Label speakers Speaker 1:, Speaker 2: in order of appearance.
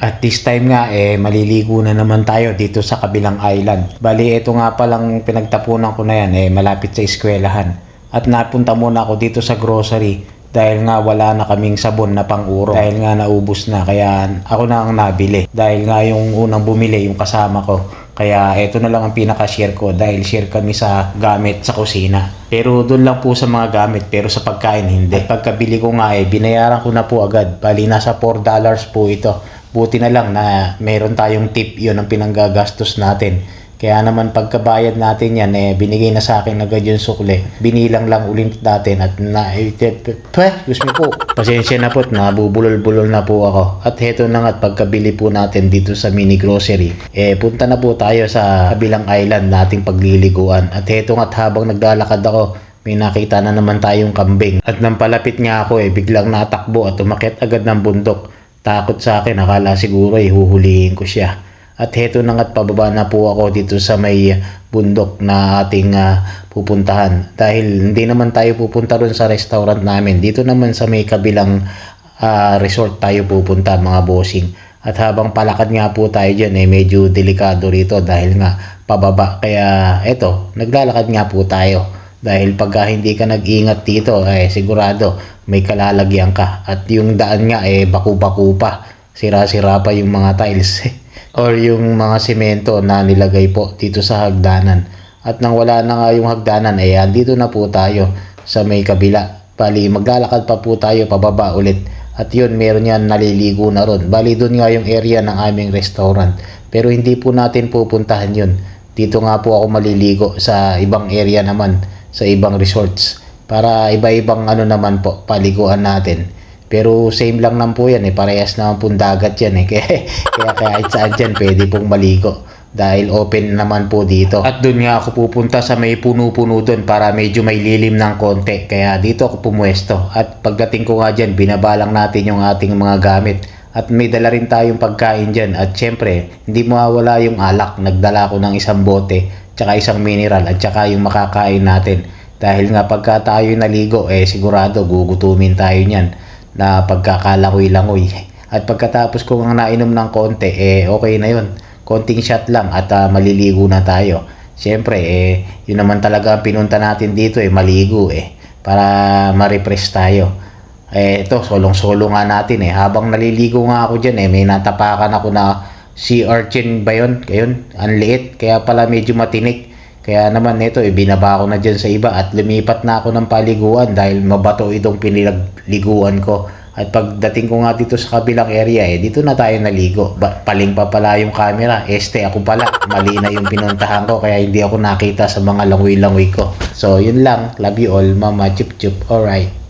Speaker 1: At this time nga, maliligo na naman tayo dito sa kabilang island. Bali, ito nga palang pinagtapunan ko na yan, malapit sa eskwelahan. At napunta muna ako dito sa grocery dahil nga wala na kaming sabon na pang-uro. Dahil nga naubos na, kaya ako na ang nabili. Dahil nga yung unang bumili, yung kasama ko. Kaya ito na lang ang pinaka-share ko dahil share kami sa gamit sa kusina. Pero doon lang po sa mga gamit, pero sa pagkain hindi. At pagkabili ko nga binayaran ko na po agad. Bali, nasa $4 po ito. Buti na lang na meron tayong tip, yun ang pinanggagastos natin. Kaya naman pagkabayad natin yan, binigay na sa akin agad yung sukle. Binilang lang ulit natin at gusto mo po. Pasensya na po, nabubulol-bulol na po ako. At heto na nga, pagkabili po natin dito sa mini grocery, punta na po tayo sa kabilang island nating pagliliguan. At heto nga, habang naglalakad ako, may nakita na naman tayong kambing. At nang palapit nga ako, biglang natakbo at umakyat agad ng bundok. Takot sa akin, akala siguro huhulihin ko siya. At heto na nga't pababa na po ako dito sa may bundok na ating pupuntahan. Dahil hindi naman tayo pupunta ron sa restaurant namin. Dito naman sa may kabilang resort tayo pupunta, mga bossing. At habang palakad nga po tayo dyan, medyo delikado rito dahil nga pababa. Kaya eto, naglalakad nga po tayo. Dahil pagka hindi ka nag-ingat dito, sigurado may kalalagyan ka. At yung daan nga, baku-baku pa. Sira-sira pa yung mga tiles. Or yung mga semento na nilagay po dito sa hagdanan. At nang wala na nga yung hagdanan, andito na po tayo sa may kabila. Bali, maglalakad pa po tayo pababa ulit. At yun, meron yan naliligo na ron. Bali, doon nga yung area ng aming restaurant. Pero hindi po natin pupuntahan yun. Dito nga po ako maliligo sa ibang area naman, sa ibang resorts. Para iba-ibang naman po, paliguan natin. Pero same lang naman po yan, parehas naman pong dagat yan. Kaya kahit saan dyan, pwede pong maligo. Dahil open naman po dito. At doon nga ako pupunta sa may puno-puno doon para medyo may lilim ng konti. Kaya dito ako pumuesto. At pagdating ko nga dyan, binabalang natin yung ating mga gamit. At may dala rin tayong pagkain dyan. At syempre, hindi mawawala yung alak. Nagdala ko ng isang bote, tsaka isang mineral, at tsaka yung makakain natin. Dahil nga pagka tayo naligo, sigurado gugutumin tayo niyan na pagkakalangoy-langoy. At pagkatapos ko nga nainom ng konti, okay na yun. Konting shot lang at maliligo na tayo. Siyempre, yun naman talaga ang pinunta natin dito, maligo para ma-refresh tayo. Ito, solong-solo nga natin Habang naliligo nga ako dyan, may natapakan ako na sea urchin ba yun? Ang liit, kaya pala medyo matinik. Kaya naman ito, binaba ko na dyan sa iba at lumipat na ako ng paliguan dahil mabato itong pinigliguan ko. At pagdating ko nga dito sa kabilang area, dito na tayo naligo. Paling pa pala yung camera. Ako pala, mali na yung pinuntahan ko kaya hindi ako nakita sa mga langoy-langoy ko. So, yun lang. Love you all, Mama Chup Chup. Alright.